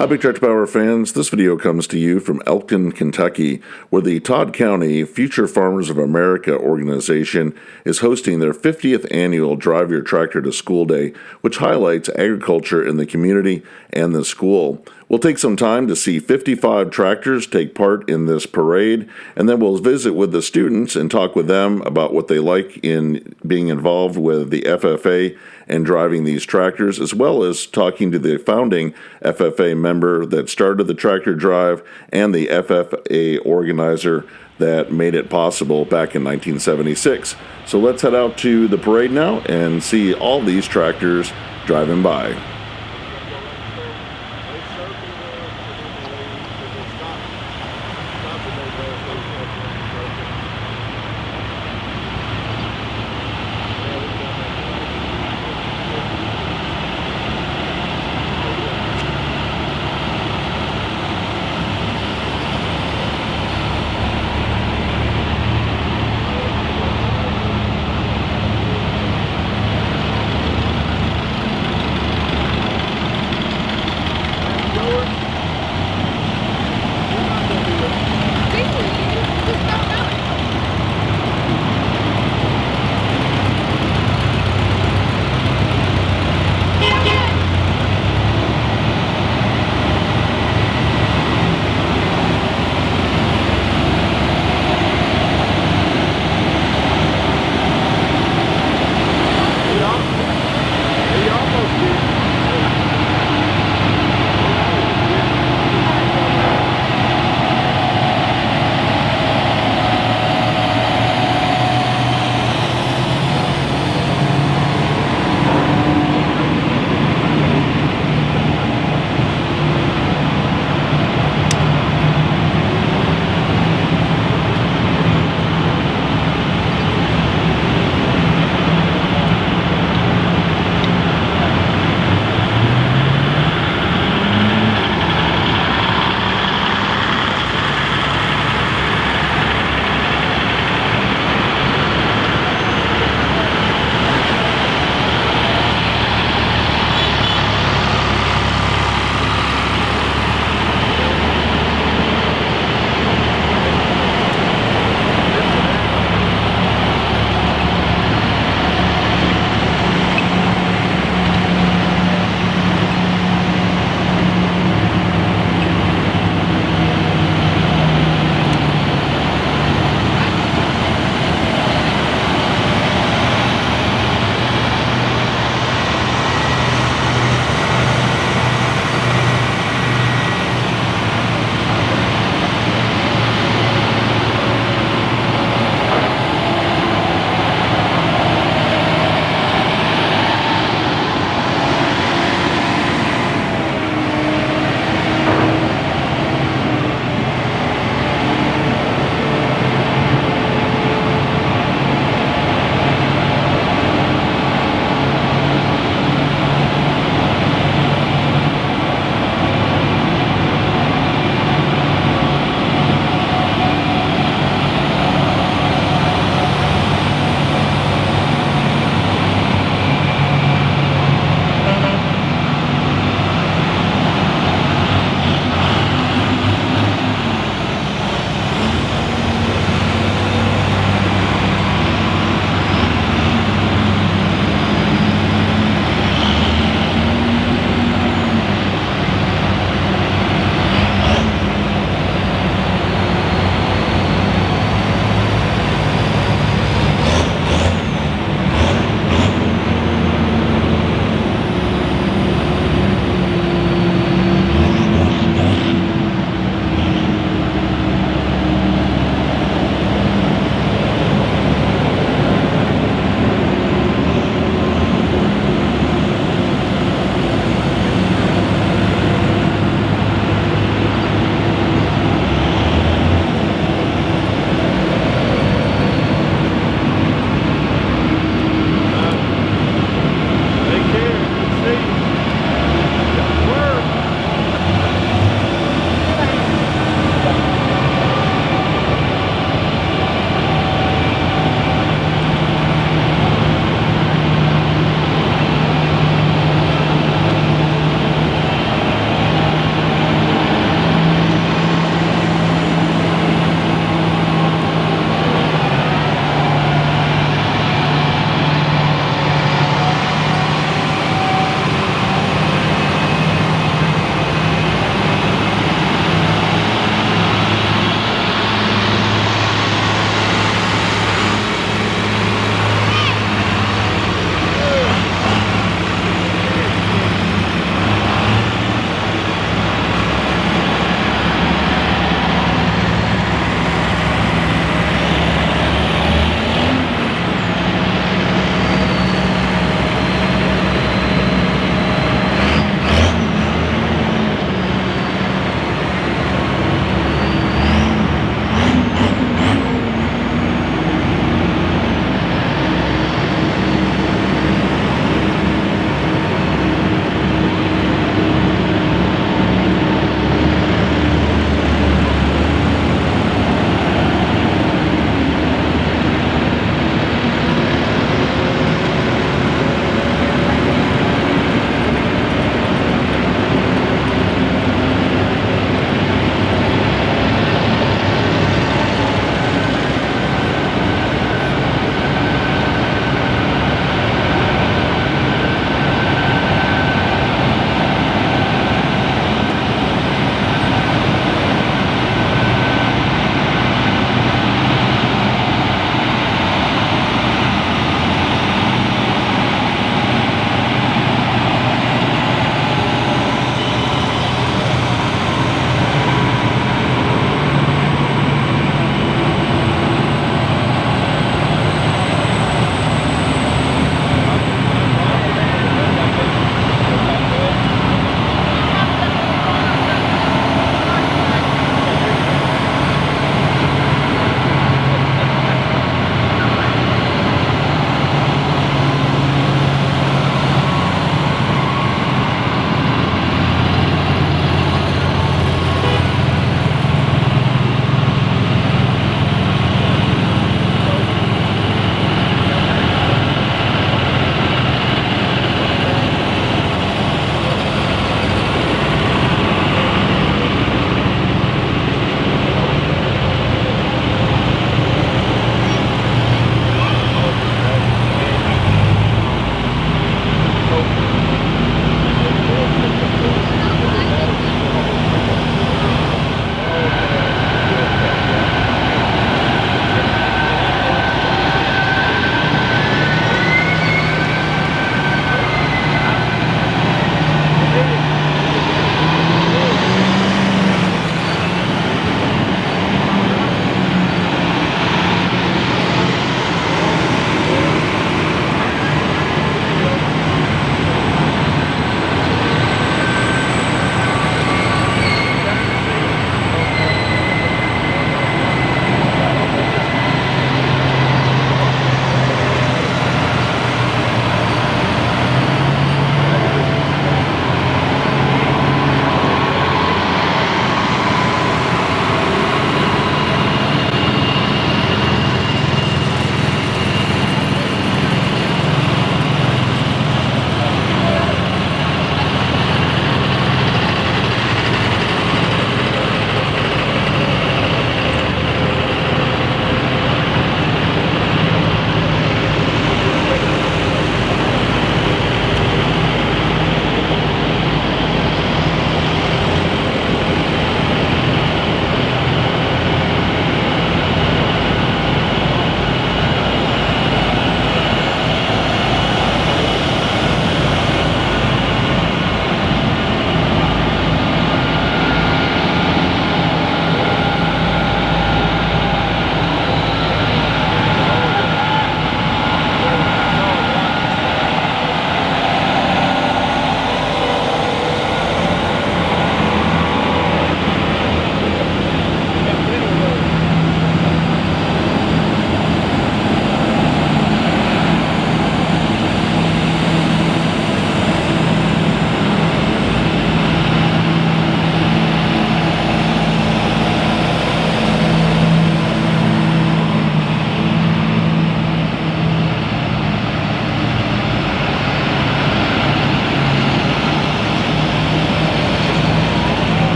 Hi, Big Tractor Power fans. This video comes to you from Elkton, Kentucky, where the Todd County Future Farmers of America organization is hosting their 50th annual Drive Your Tractor to School Day, which highlights agriculture in the community and the school. We'll take some time to see 55 tractors take part in this parade, and then we'll visit with the students and talk with them about what they like in being involved with the FFA and driving these tractors, as well as talking to the founding FFA member that started the tractor drive and the FFA organizer that made it possible back in 1976. So let's head out to the parade now and see all these tractors driving by.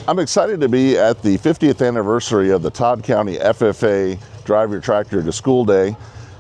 I'm excited to be at the 50th anniversary of the Todd County FFA Drive Your Tractor to School Day.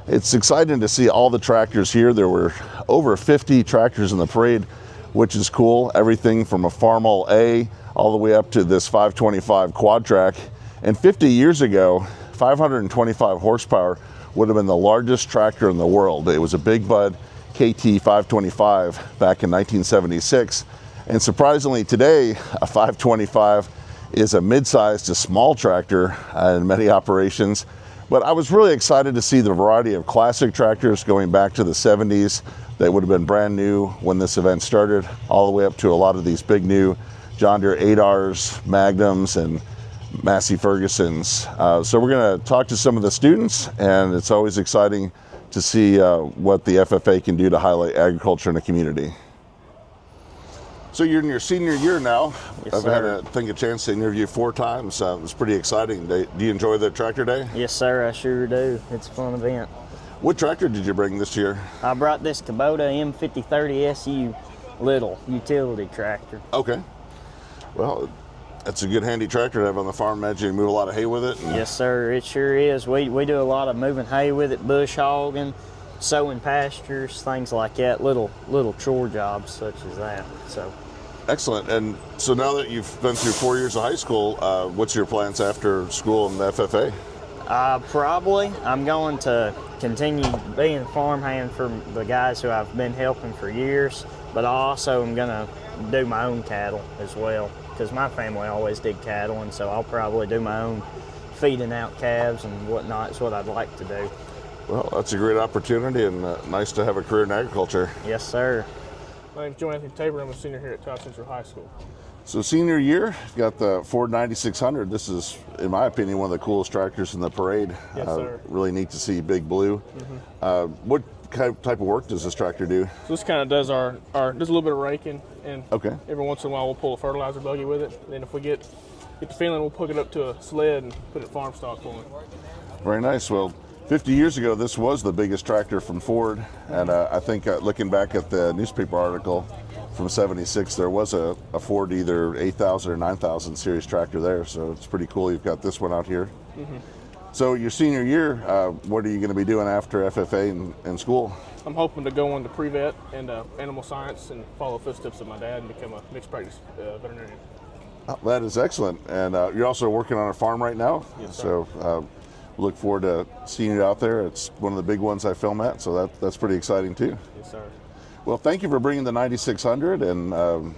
It's exciting to see all the tractors here. There were over 50 tractors in the parade, which is cool. Everything from a Farmall A all the way up to this 525 quad track. And 50 years ago, 525 horsepower would have been the largest tractor in the world. It was a Big Bud KT 525 back in 1976. And surprisingly today, a 525 is a mid-sized to small tractor in many operations. But I was really excited to see the variety of classic tractors going back to the 70s that would have been brand new when this event started, all the way up to a lot of these big new John Deere 8Rs, Magnums, and Massey Fergusons. So we're going to talk to some of the students, and it's always exciting to see what the FFA can do to highlight agriculture in the community. So you're in your senior year now. Yes, I've sir. had a chance to interview 4 times. It was pretty exciting. Do you enjoy the tractor day? Yes, sir, I sure do. It's a fun event. What tractor did you bring this year? I brought this Kubota M5030 SU little utility tractor. Okay. Well, that's a good handy tractor to have on the farm. Imagine you move a lot of hay with it. Yes, sir, it sure is. We do a lot of moving hay with it, bush hogging, sowing pastures, things like that, little chore jobs such as that. So. Excellent. And so now that you've been through 4 years of high school, what's your plans after school in the FFA? Probably I'm going to continue being a farmhand for the guys who I've been helping for years, but I also am going to do my own cattle as well, because my family always did cattle, and so I'll probably do my own feeding out calves and whatnot. Is what I'd like to do. Well, that's a great opportunity, and nice to have a career in agriculture. Yes, sir. My name's Joe Anthony Tabor. I'm a senior here at Todd Central High School. So senior year, you've got the Ford 9600. This is, in my opinion, one of the coolest tractors in the parade. Yes, sir. Really neat to see Big Blue. What type of work does this tractor do? So this kind of does does a little bit of raking, and Okay. every once in a while we'll pull a fertilizer buggy with it. Then if we get the feeling, we'll hook it up to a sled and put it in farm stock pulling. Very nice. Well, 50 years ago, this was the biggest tractor from Ford. And I think looking back at the newspaper article from 76, there was a Ford either 8000 or 9000 series tractor there. So it's pretty cool you've got this one out here. So your senior year, what are you going to be doing after FFA in school? I'm hoping to go into pre-vet and animal science and follow the footsteps of my dad and become a mixed practice veterinarian. Oh, that is excellent. And you're also working on a farm right now. Yes, sir. So look forward to seeing you out there. It's one of the big ones I film at, so that's pretty exciting too. Yes, sir. Well, thank you for bringing the 9600, and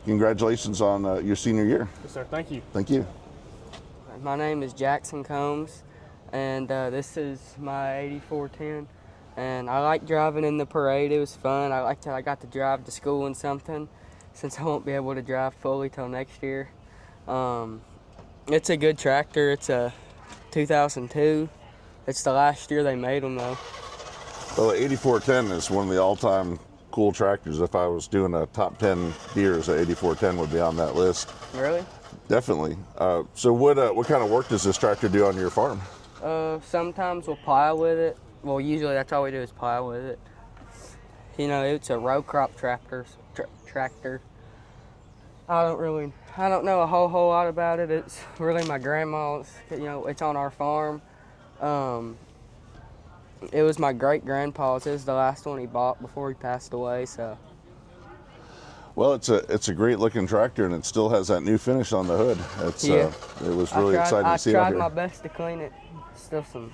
congratulations on your senior year. Yes, sir. Thank you. Thank you. My name is Jackson Combs, and this is my 8410. And I like driving in the parade. It was fun. I got to drive to school in something, since I won't be able to drive fully till next year. It's a good tractor. It's a 2002. It's the last year they made them though. Well, the 8410 is one of the all-time cool tractors. If I was doing a top 10 Deeres, the 8410 would be on that list. Really? Definitely. So what kind of work does this tractor do on your farm? Sometimes we'll plow with it. Well, usually that's all we do is plow with it. You know, it's a row crop tractor. I don't know a whole lot about it. It's really my grandma's. You know, it's on our farm. It was my great-grandpa's. It was the last one he bought before he passed away. So. Well, it's a great looking tractor, and it still has that new finish on the hood. Yeah. It was really exciting to see out I here. tried my best to clean it. Still some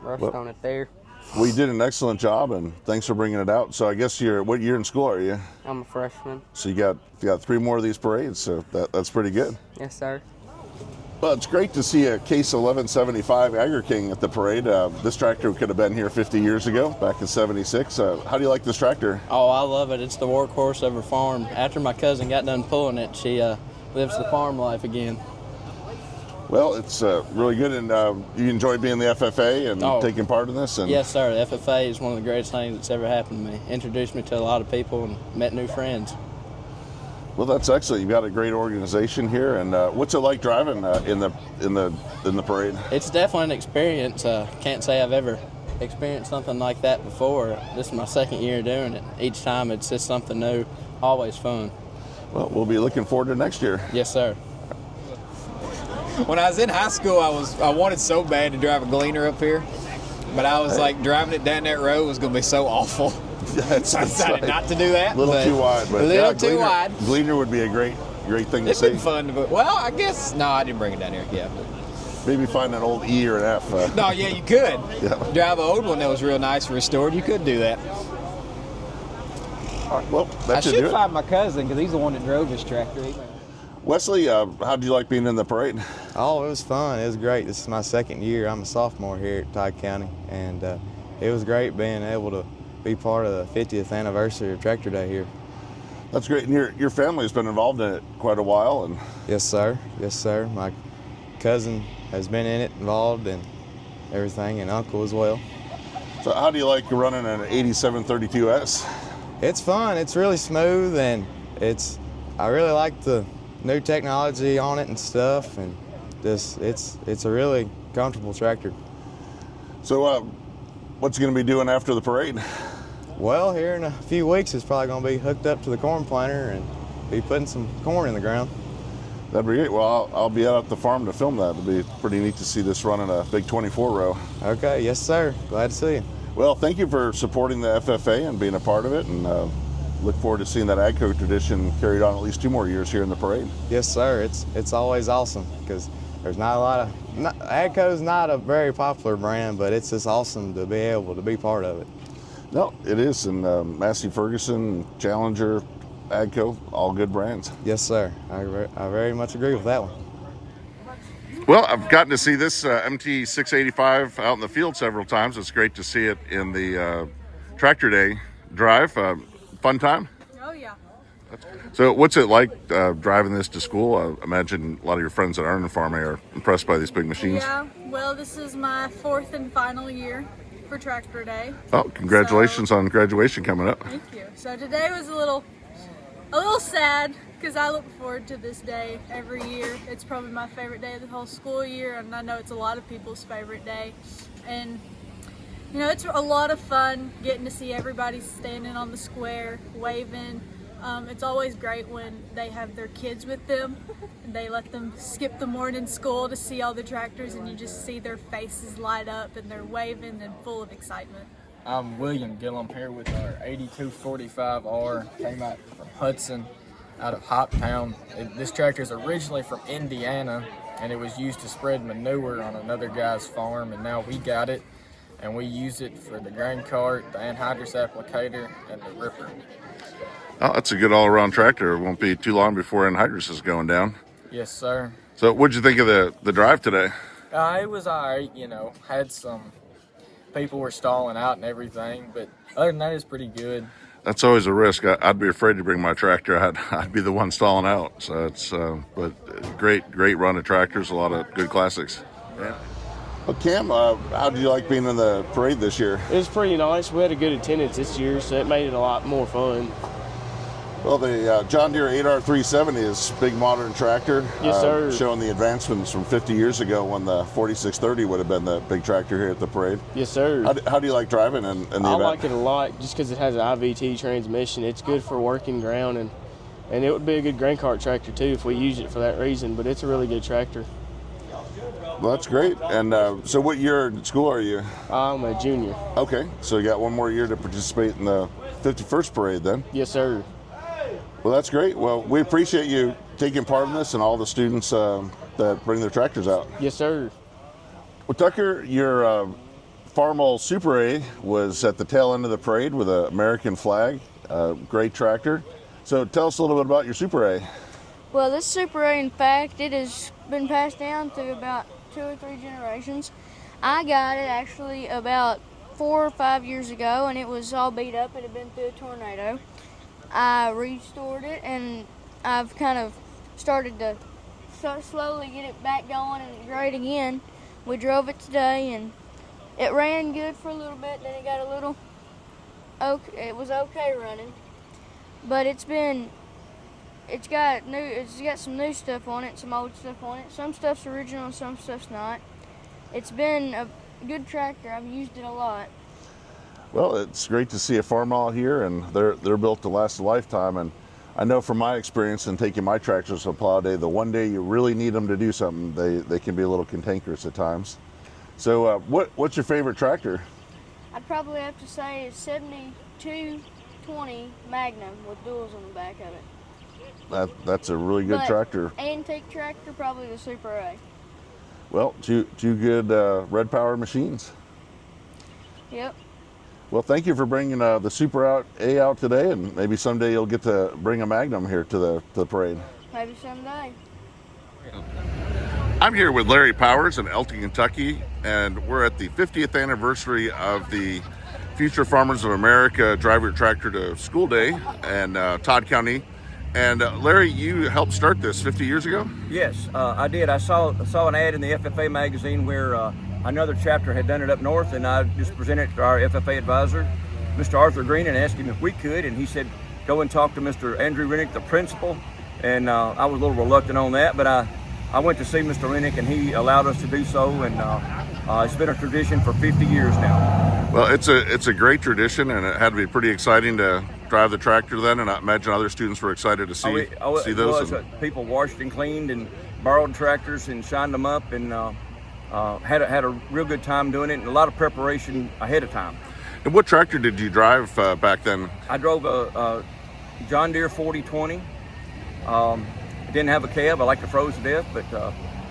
rust on it there. Well, you did an excellent job, and thanks for bringing it out. So I guess what year in school are you? I'm a freshman. So you got 3 more of these parades, so that's pretty good. Yes, sir. Well, it's great to see a Case 1175 Agri King at the parade. This tractor could have been here 50 years ago, back in 76. How do you like this tractor? Oh, I love it. It's the workhorse of her farm. After my cousin got done pulling it, she lives the farm life again. Well, it's really good, and you enjoy being the FFA and taking part in this? And Yes, sir. The FFA is one of the greatest things that's ever happened to me. Introduced me to a lot of people and met new friends. Well, that's excellent. You've got a great organization here, and what's it like driving in the parade? It's definitely an experience. Can't say I've ever experienced something like that before. This is my second year doing it. Each time it's just something new, always fun. Well, we'll be looking forward to next year. Yes, sir. When I was in high school, I wanted so bad to drive a Gleaner up here, but I was like, driving it down that road was going to be so awful. So I decided not to do that. A little too wide, but a little too wide. Gleaner would be a great thing to It's see. been fun, but well, I guess no, I didn't bring it down here. Yeah. Maybe find an old E or an F. No, yeah, you could. Yeah. Drive an old one that was real nice restored. You could do that. All right, well, I that should should do it. find my cousin because he's the one that drove this tractor. Wesley, how did you like being in the parade? Oh, it was fun. It was great. This is my second year. I'm a sophomore here at Todd County, and it was great being able to be part of the 50th anniversary of Tractor Day here. That's great. And your family's been involved in it quite a while, and Yes, sir. Yes, sir. My cousin has been in it, involved, and everything, and uncle as well. so how do you like running an 8732S? It's fun. It's really smooth, and I really like the new technology on it and stuff, and it's a really comfortable tractor. So what's going to be doing after the parade? Well, here in a few weeks, it's probably going to be hooked up to the corn planter and be putting some corn in the ground. That'd be great. Well, I'll be out at the farm to film that. It'll be pretty neat to see this running a big 24 row. Okay, yes, sir. Glad to see you. Well, thank you for supporting the FFA and being a part of it, and look forward to seeing that AGCO tradition carried on at least 2 more years here in the parade. Yes, sir. It's always awesome because there's not a lot of AGCO's not a very popular brand, but it's just awesome to be able to be part of it. No, it is, and Massey Ferguson, Challenger, AGCO, all good brands. Yes, sir. I very much agree with that one. Well, I've gotten to see this MT685 out in the field several times. It's great to see it in the Tractor Day drive. Fun time? Oh, yeah. So what's it like driving this to school? I imagine a lot of your friends that aren't in farming are impressed by these big machines. Yeah, well, this is my 4th and final year for Tractor Day. Oh, congratulations on graduation coming up. Thank you. So today was a little sad because I look forward to this day every year. It's probably my favorite day of the whole school year, and I know it's a lot of people's favorite day. And you know, it's a lot of fun getting to see everybody standing on the square, waving. It's always great when they have their kids with them and they let them skip the morning school to see all the tractors, and you just see their faces light up and they're waving and full of excitement. I'm William Gillum here with our 8245R, came out from Hudson, out of Hoptown. This tractor is originally from Indiana, and it was used to spread manure on another guy's farm, and now we got it, and we use it for the grain cart, the anhydrous applicator, and the ripper. Oh, that's a good all-around tractor. It won't be too long before anhydrous is going down. Yes, sir. So what'd you think of the drive today? It was all right, you know, had some people were stalling out and everything, but other than that, it's pretty good. That's always a risk. I'd be afraid to bring my tractor. I'd be the one stalling out. So it's but great run of tractors. A lot of good classics. Yeah. Well, Cam, how did you like being in the parade this year? It was pretty nice. We had a good attendance this year, so it made it a lot more fun. Well, the John Deere 8R370 is a big modern tractor. Yes, sir. Showing the advancements from 50 years ago when the 4630 would have been the big tractor here at the parade. Yes, sir. How do you like driving in the event? I like it a lot just because it has an IVT transmission. It's good for working ground, and it would be a good grain cart tractor too if we use it for that reason, but it's a really good tractor. Well, that's great. And so what year in school are you? I'm a junior. Okay, so you got one more year to participate in the 51st parade then? Yes, sir. Well, that's great. Well, we appreciate you taking part in this and all the students that bring their tractors out. Yes, sir. Well, Tucker, your Farmall Super A was at the tail end of the parade with an American flag. Great tractor. So tell us a little bit about your Super A. Well, this Super A, in fact, it has been passed down through about 2 or 3 generations. I got it actually about 4 or 5 years ago, and it was all beat up. It had been through a tornado. I restored it, and I've kind of started to slowly get it back going and great again. We drove it today, and it ran good for a little bit. Then it got a little okay. It was okay running, but it's got some new stuff on it, some old stuff on it. Some stuff's original, and some stuff's not. It's been a good tractor. I've used it a lot. Well, it's great to see a Farmall here, and they're built to last a lifetime. And I know from my experience in taking my tractors to plow day, the one day you really need them to do something, they can be a little cantankerous at times. So what's your favorite tractor? I'd probably have to say a 7220 Magnum with duals on the back of it. That's a really good tractor. Antique tractor, probably the Super A. Well, two good red power machines. Yep. Well, thank you for bringing the Super A out today, and maybe someday you'll get to bring a Magnum here to the parade. Maybe someday. I'm here with Larry Powers in Elton, Kentucky, and we're at the 50th anniversary of the Future Farmers of America Drive Your Tractor to School Day in Todd County. And Larry, you helped start this 50 years ago? Yes, I did. I saw an ad in the FFA magazine where another chapter had done it up north, and I just presented it to our FFA advisor, Mr. Arthur Green, and asked him if we could, and he said, go and talk to Mr. Andrew Rennick, the principal, and I was a little reluctant on that, but I went to see Mr. Rennick, and he allowed us to do so, and it's been a tradition for 50 years now. Well, it's a great tradition, and it had to be pretty exciting to drive the tractor then, and I imagine other students were excited to see those. People washed and cleaned and borrowed tractors and shined them up, and had a real good time doing it, and a lot of preparation ahead of time. And what tractor did you drive back then? I drove a John Deere 4020. Didn't have a cab. I like to froze to death, but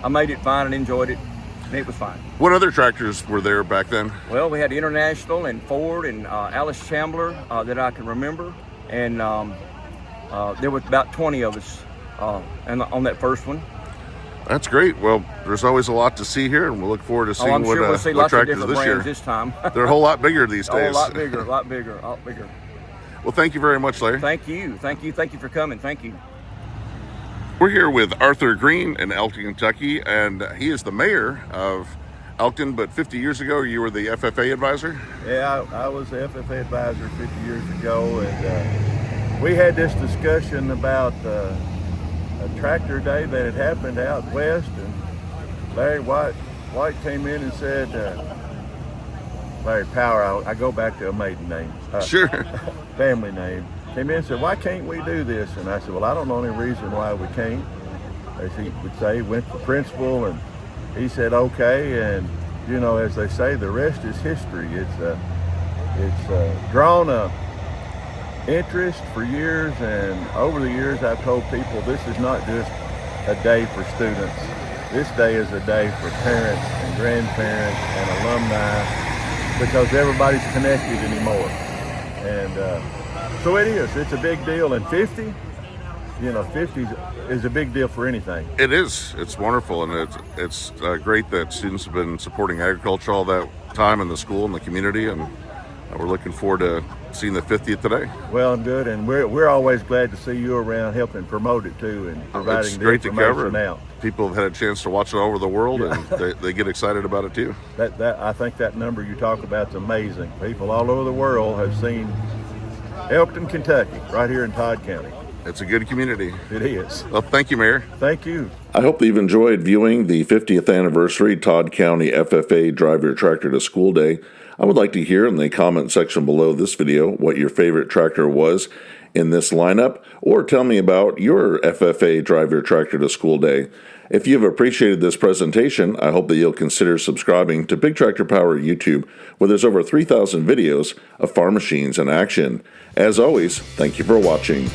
I made it fine and enjoyed it, and it was fine. What other tractors were there back then? Well, we had International and Ford and Alice Chambler that I can remember, and there was about 20 of us on that first one. That's great. Well, there's always a lot to see here, and we'll look forward to seeing I'm sure we'll see lots of tractors different this year. brands this time. They're a whole lot bigger these days. A lot bigger, a lot bigger, a lot bigger. Well, thank you very much, Larry. Thank you for coming. Thank you. We're here with Arthur Green in Elton, Kentucky, and he is the mayor of Elton, but 50 years ago you were the FFA advisor? Yeah, I was the FFA advisor 50 years ago, and we had this discussion about a tractor day that had happened out west, and Larry White came in and said, Larry Power, I go back to a maiden name. Sure. Family name. Came in and said, why can't we do this? And I said, well, I don't know any reason why we can't. As he would say, went to the principal, and he said, okay. And, you know, as they say, the rest is history. It's drawn a interest for years, and over the years I've told people this is not just a day for students. This day is a day for parents and grandparents and alumni, because everybody's connected anymore. And so it is. It's a big deal. And 50, you know, 50 is a big deal for anything. It is. It's wonderful, and it's great that students have been supporting agriculture all that time in the school and the community, and we're looking forward to seeing the 50th today. Well, good, and we're always glad to see you around helping promote it too, and providing it's great the to cover. information out. People have had a chance to watch it all over the world, and they get excited about it too. That I think that number you talk about is amazing. People all over the world have seen Elton, Kentucky, right here in Todd County. It's a good community. It is. Well, thank you, Mayor. Thank you. I hope that you've enjoyed viewing the 50th anniversary Todd County FFA Drive Your Tractor to School Day. I would like to hear in the comment section below this video what your favorite tractor was in this lineup, or tell me about your FFA Drive Your Tractor to School Day. If you've appreciated this presentation, I hope that you'll consider subscribing to Big Tractor Power YouTube, where there's over 3,000 videos of farm machines in action. As always, thank you for watching.